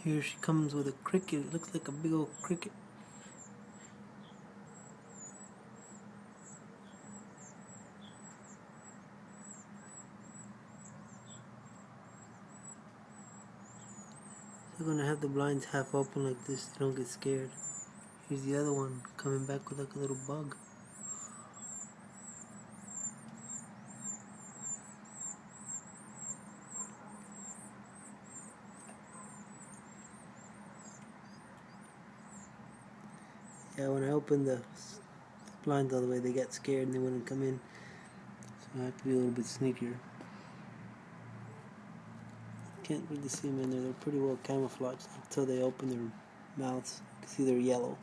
Here she comes with a cricket. It looks like a big old cricket. They're gonna have the blinds half open like this. They don't get scared. Here's the other one coming back with like a little bug. Yeah, when I open the blinds all the way, they get scared and they wouldn't come in. So I have to be a little bit sneakier. Can't really see them in there. They're pretty well camouflaged until they open their mouths. You can see they're yellow.